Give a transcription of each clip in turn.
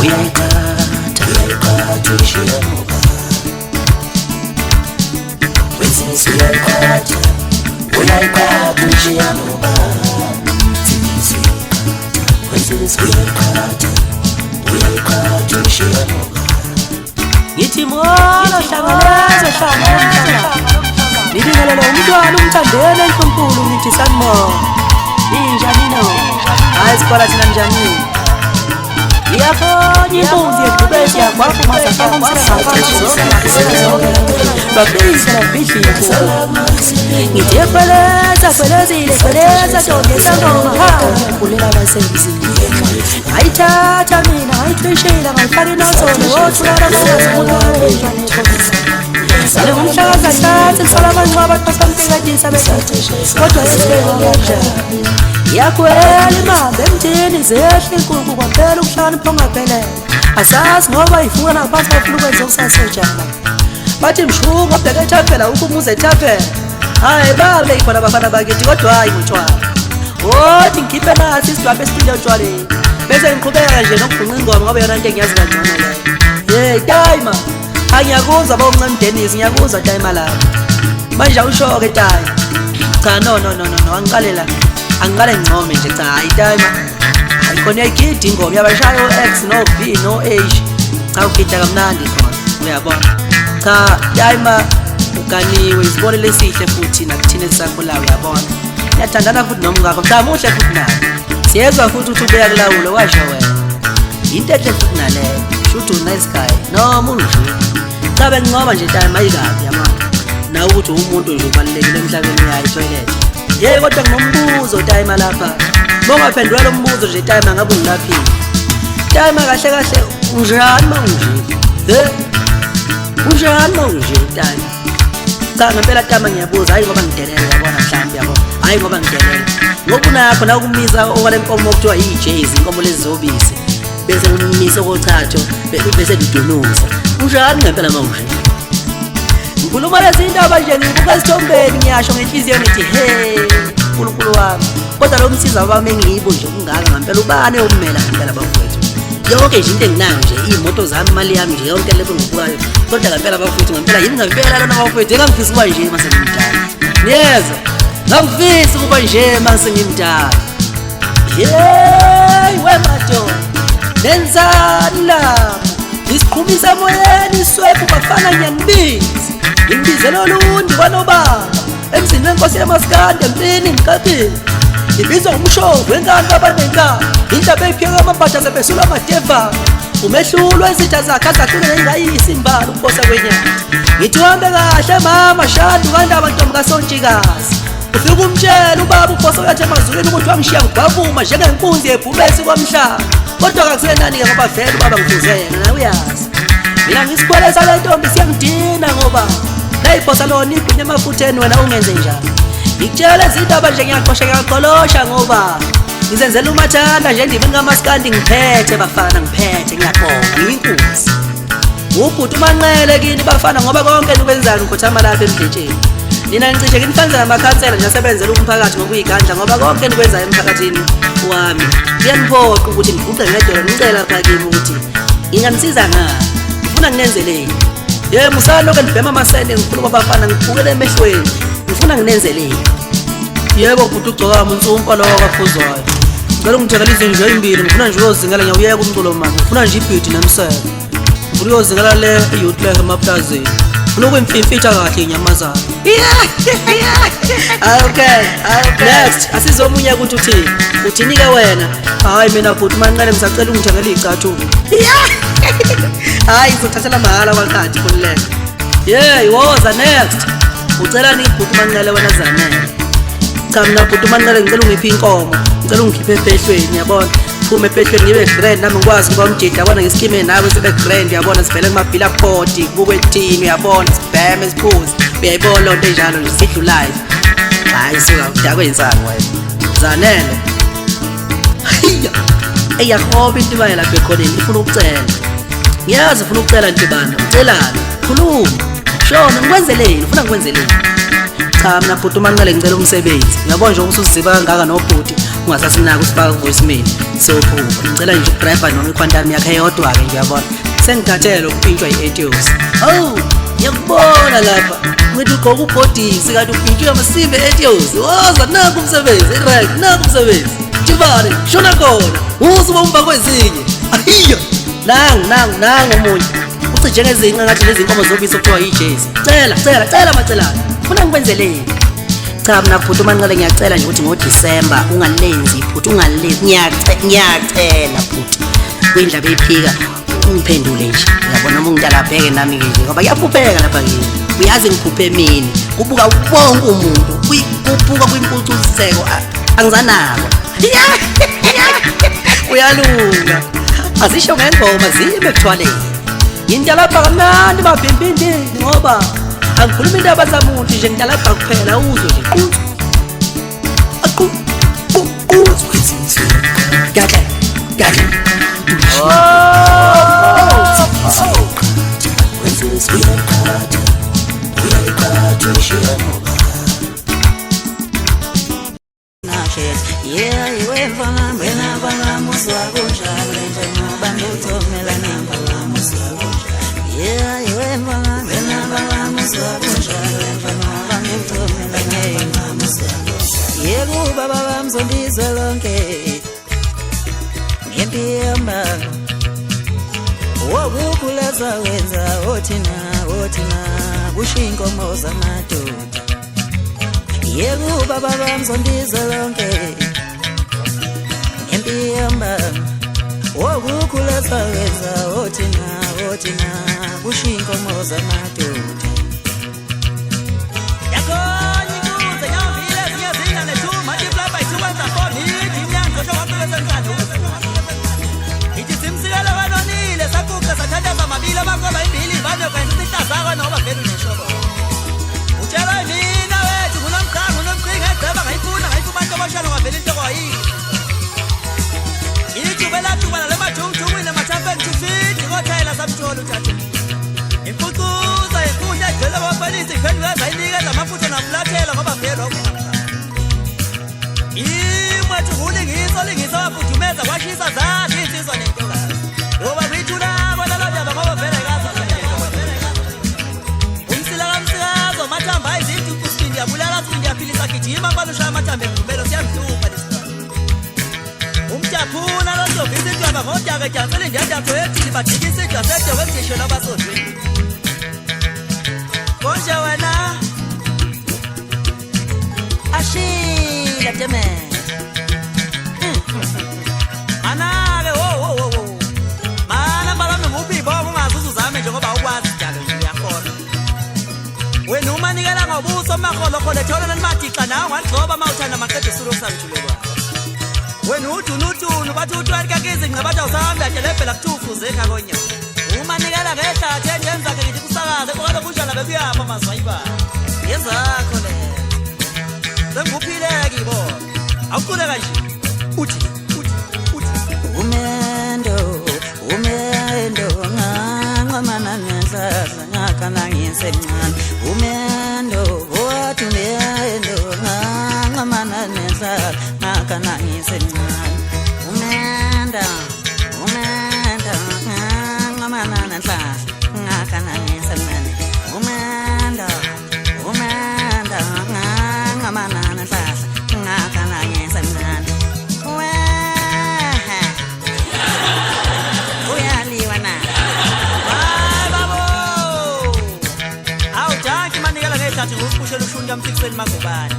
uyayikhatha ushiya ngoba wethize uyayikhatha ushiya ngoba wethize uyayikhatha ushiya ngoba ngithi molo hlanganeza nibingelela umntwana umthandele enkulunkulu ngithi sanibona injani no hayi sibhala thina njani iyafanya inkunzi yedubesi yakwakumazaaabhihlipho ngithi felezile tondesangoma ulela basembizini ngayithatha mina ngayithwishela ngayifaka inozolo ngumhlakazahlatsi kusala abancwaba basamtekatisa besacishe kodwa yesibekakanja yakwela imambe emthini zehle inkukhu kwaphela ukuhlakanipha ongaphelele asazi ngoba ivuka ngaphansi kwafuna ukwenza okusasejala bathi mshungu obheke ethafela ukumuze ethafela hayi babe ikhona abafana bakithi kodwa hayi ngotshwala wothi ngikhiphe nathi isidwambe esipile otshwaleni bese ngiqhubeka nje nokubhunqa ingoma ngoba yona into engiyazi kangcono leyo hey tayima angiyakuzwa bawuncane Dennis ngiyakuzwa tayima lapha manje awushoke tayima cha no angiqale la angiqale ngicome nje cha hayi tayima ayikhona igidi ingoma yabashayo X no B no H cha ugida kamnandi khona uyabona cha tayima uganiwe isibone lesihle futhi nakuthina esisakhulayo uyabona yathandana futhi nomngakho cha muhle futhi naye siyezwa futhi ukuthi ubeya kulawulo washo wena into ehle futhi naleyo shoot a nice guy no muntu cabe ngcoba nje tayima ayikabi yamanga na ukuthi umuntu nje ubalekile emhlabeni yayi toilet yey kodwa nginombuzo tayima lapha bongaphendula lo mbuzo nje tayima ngabe ungilaphile tayima kahle kahle unjani manje unjani manje tayima cha ngempela tayima ngiyabuza hayi ngoba ngidelela yabona mhlambi yabona hayi ngoba ngidelela ngoba unakho na ukumisa okwale nkomo okuthiwa yiJays inkomo lezi zobisi bese ngimisa okochatho bese ngidunuza unjani ngempela manje ngikhuluma lezi indaba nje ngibuka esithombeni ngiyasho ngenhliziyo ngithi hey uNkulunkulu wami kodwa lo msiza wami engiyibo nje kungaka ngempela ubane okumela ngempela bafowethu yonke nje into enginayo nje imoto zami imali yami nje yonke leyo ngikubukayo kodwa ngempela bafowethu ngempela yini ngempela lana bafowethu engangifisa kuba nje mase ngimdala niyeza ngangifisa kuba nje mase ngimdala hey wemato nenzani la isiqhumisa moyeni swephu bafana nyanibisi ngibizelo lundi kwanobaba emzini wenkosi yamaskande empini ngikaphini ibizwa umshovu wenkani abanenkani indaba eyiphiyeka amabhaja sebesula amadeva umehlulwa izitha zakhe azahlule ngayisi imbala ukubosa kwenyanga ngithi uhambe kahle mama shadu kandaba ntombi kasontshikazi ufika umtshela ubaba ubosa uyathi emazulwini ukuthi wangishiya ngibavuma njengenkunzi yebhubesi kwamhlaba kodwa kakusenani-ke ngoba vele ubaba ngifuzela nawe uyazi mina ngisikwelesa le ntombi siyangidina ngoba nayibhosa lona igwinya emafutheni wena ungenze njani ngikutshela lezi ndaba nje ngiyaqolosha ngoba ngizenzela umathanda nje endibeni kamaskandi ngiphethe bafana ngiphethe ngiyabonga ngiyinkunzi ubhuti umanqele kini bafana ngoba konke nikwenzani ngikhothama lapha emdletsheni nina ngicishe nginifanele amakhansela nje asebenzela umphakathi ngokuyigandla ngoba konke nikwenzayo emphakathini wami kuyaniphoqa ukuthi ngiguqe ngedolo ngicela lapha kimi ukuthi nginganisiza ngani ngifuna nginenzeleni musalokho nibhema amasende ngikhuluma abafana ngibukele emehlweni ngifuna nginenzeleni yebo bhuti ugcokama unsumpa lowo kaphuzwayo ngicela ungithekela izinja ezimbili ngifuna nje uyozingela ngiyawuyeka umculo manje ngifuna nje ibhidi nemsele ngifuna uyozingela le youth life emaplazini ngifuna ukuyimfimfitha kahle inyamazana okay next asizomunye ukuthi uthini-ke wena hayi mina bhuti manqele ngisacela ungithekela iy'cathulo hayi ngizothathela mahhala kwakhathi kululeka woza next ucelani ibhuti manqele wena zanele cha mina bhuti manqele ngicela ungiphi inkomo ngicela ungikhiphe ephehlweni yabona phume ephehlweni ngibe grand nami ngikwazi ngoba umjida yabona ngesikime nawe sibe grand yabona sivele kumabhila phodi kubukwe ethini uyabona sibheme siphuze uyayibona lonto enjalo nje sidlulayo hayi suka udakwe insani wena zanele eyahoba into ibayela lapha ekhoneni ifuna ukucela ngiyazi ufuna ukucela ntibana ucelani khuluma shona ngikwenzeleni ufuna ngikwenzeleni Cha mina bhuti uma ngiqale ngicela umsebenzi. Uyabona nje ukuthi usiziba kangaka nobhuti ungasasinaki usifaka voicemail. Sophuma. Ngicela nje ukudriver noma iquantum yakhe eyodwa ke nje uyabona. Sengikhathele ukuphintshwa i-Etios. Awu, ngiyakubona lapha. Ngithi ugqoka ubhodisi kanti uphintshwe amasimbe e-Etios. Woza naku umsebenzi, right, naku umsebenzi. Jibane, shona khona. Usuba umba kwezinye. Ahiya. Nangu omunye. Ucije ngezinqa ngathi lezi inkomo zobisi okuthiwa yijezi. Cela macelana. Ufuna ngikwenzeleni? Cha mina bhuti uma ngiqale ngiyacela nje ukuthi ngoDisemba ungalenzi bhuti ungalenzi. Ngiyacela bhuti. Kuyindaba ephika ungiphendule nje. Uyabona uma ngidala bheke nami nje ngoba kuyaphupheka lapha kimi. Uyazi ngiphuphe mina. Kubuka wonke umuntu. Kubuka kwimpucuziseko. Angizanako. Uyalunga. Azisho ngengoma zime kuthwaleni. Ngidalapha kamnandi mabhimbindini ngoba angikhuluma indaba zamuntu nje ngidalapha kuphela uzwe nje. Gahle. Yeah, you went for my when I was yeah, you went for my when I was yeah, baba bamzondizwe lonke ngempiyamba wokukhulaza wenza othina kushinkomo zamadoda yebo baba bamzondizwe lonke ngempiyamba wokukhulaza wenza othina kushinkomo zamadoda impucuza inkundla egcwele wabalisi iphendulaza inikeza amafutha namlathela ngoba phela imwethu kulingisa wafudumeza kwashisa zathi insizwa nentokazi ngoba kwithula kwalalabyaba ngoba vele kaza umsila kamsikazo mathamba izintuku sindi yabulala sindi yaphilisa gijima kwalushaya amathamba emvumelo siyamhlupha lesikhathi umjaphuna losovisa intwaba ngodaka ejansela indiyandatho ethili bajikisa idwa sedoko emjishela abasodweni konje wena ashila deme manake mana balami nguphibo ungazuzu zame njengoba ukwazi njalo uyakhona wena uma nikela ngobuso makholo khole thola nimathixa nawe ngagcoba mawuthanda maqedwe sulo kusangijulelwa wena udunutunu bathi utwalika kizinqa bathi awusahambi adelebhela kuthufuze ekhakhonya uma nikela ngehlathi enjenza ke ngithi kusakaze kokalo kunjana bekuyapha mazwayiba yenzakho le senguphileki bo awuquleka nje uthi umendo nganqamana nenhlahla ngakhana ngisemncane umendo wathi umendo nganqamana nenhlahla ngakhana ngisemncane umendo nganqamana nenhlahla ngakhana ngisemncane umendo nganqamana nenhlahla ngakhana ngisemncane Thathi ngusikushela ushuni kamfikiseni magobane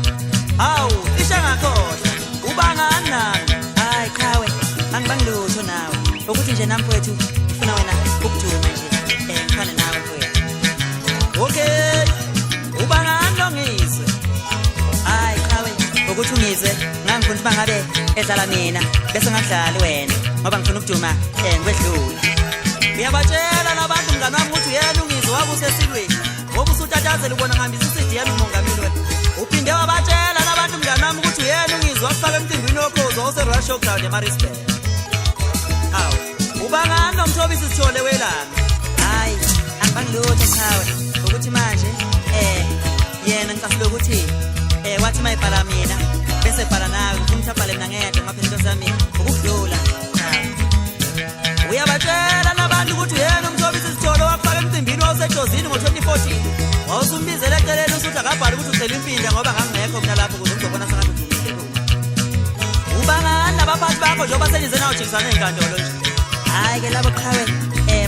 hawu isha ngakhohle ubangani nami hayi chawe angibangilutho nawe ukuthi nje namfowethu ufuna wena ukujuma nje ngifana nawe mfowethu okay ubangani longizwe hayi chawe ukuthi ungizwe ngangifuna bangabe edlala mina bese ngadlali wena ngoba ngifuna ukujuma ngikwedlula uyabatshela nabantu mngani wami ukuthi yena ungizwe wakusesilweni ngoba usutatazela ubona ngihambisa isidi yena umongameli wena uphinde wabatshela nabantu mngani wami ukuthi yena ungizwa kusaka emcimbini wokhozo ose-Royal Showground eMaritzburg hawu ubangani nomthobisi sithole welanga hayi angibangilutho chawe ukuthi manje yena ngicasile ukuthi wathi mayibhala mina bese bhala nawe ufuna abhale mina ngedwa ngaphela into sami ukudlula uyabatshela nabantu ukuthi yena umthobisi isitholo wakufaka emcimbini wawusejozini ngo-2014 wawusumbizele eceleni usuthi akabhali ukuthi ucela impinda ngoba ngangekho mina lapho ukuze ngizobona sengathi udumile ubangani nabaphathi bakho njengoba senize nawo jikisana ey'nkantolo nje hhayi-ke labo qhawe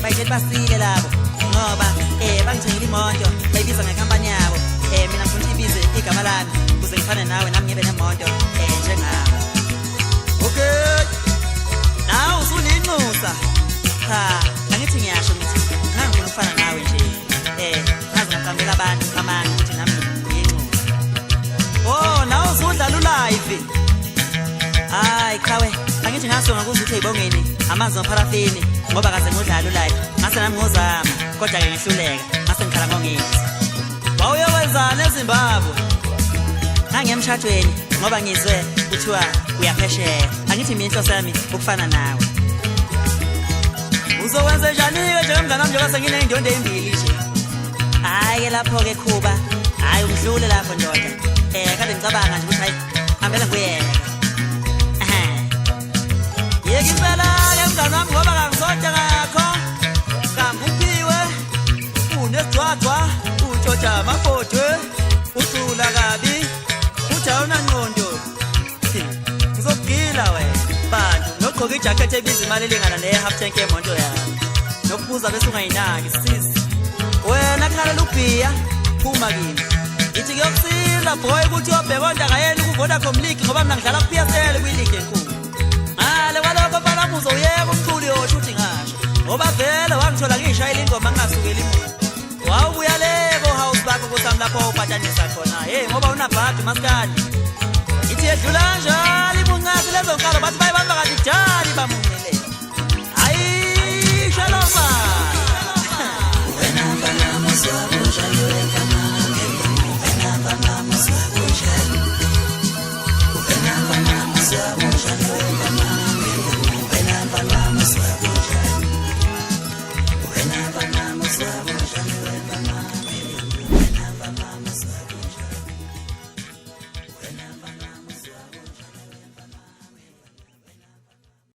bayitshela basile labo ngoba bangithengile imoto bayibiza ngekhampani yabo mina ngifuna ukuthi ibize igama lami ukuze ngifane nawe nami ngibe nemoto njengabo okay nawe usuniyinxusa cha angithi ngiyasho ngithi ngangifuna ukufana nawe nje ngaze ngaqambela abantu amanga ukuthi nami ngiyinxusa nawe usudlala ulive hayi qhawe angithi ngasonga kuze ukuthi ey'bongeni amanzi nopharafini ngoba kaze ngodlala ulive ngase nami ngozama kodwa-ke ngihluleka ngase ngikhala ngongezi wawuyokwenzani eZimbabwe ngangiyemshadweni ngoba ngizwe kuthiwa uyaphesheya angithi mina inhloso yami ukufana nawe uzokwenze njani-ke njengemngane wami njengoba senginey'ndondo ey'mbili nje hhayi-ke lapho-ke khuba hhayi ungidlule lapho ndoda kade ngicabanga nje ukuthi hayi hambela ngiyeka yeka impela-ke mngane wami ngoba kangisode ngakho kambuphiwe unesidwadwa utshotsha amafodwe ucula kabi ujawunangqondo ngizokugila wena bantu nogqoka ijakhethi ebiza imali elingana ne-half tank yemonto yami nokubuza bese ungayinaki sisi wena khalela ubhiya phuma kimi ithi kuyokusiza boy ukuthi uyobheka ontaka yena ku-Vodacom League ngoba mina ngidlala ku-PSL kwiligi enkulu ngale kwalokho phana uzowuyeka umculi yosho uthi ngasho ngoba vele wangithola ngiyishayela ingoma ngingasukeli muntu wawubuya leko house bakho kusami lapho ubhatanisa khona ngoba unabhadi maskadi ithi edlula njalo ibuncasi lezo nkalo bathi bayibamba kanti jali bamunele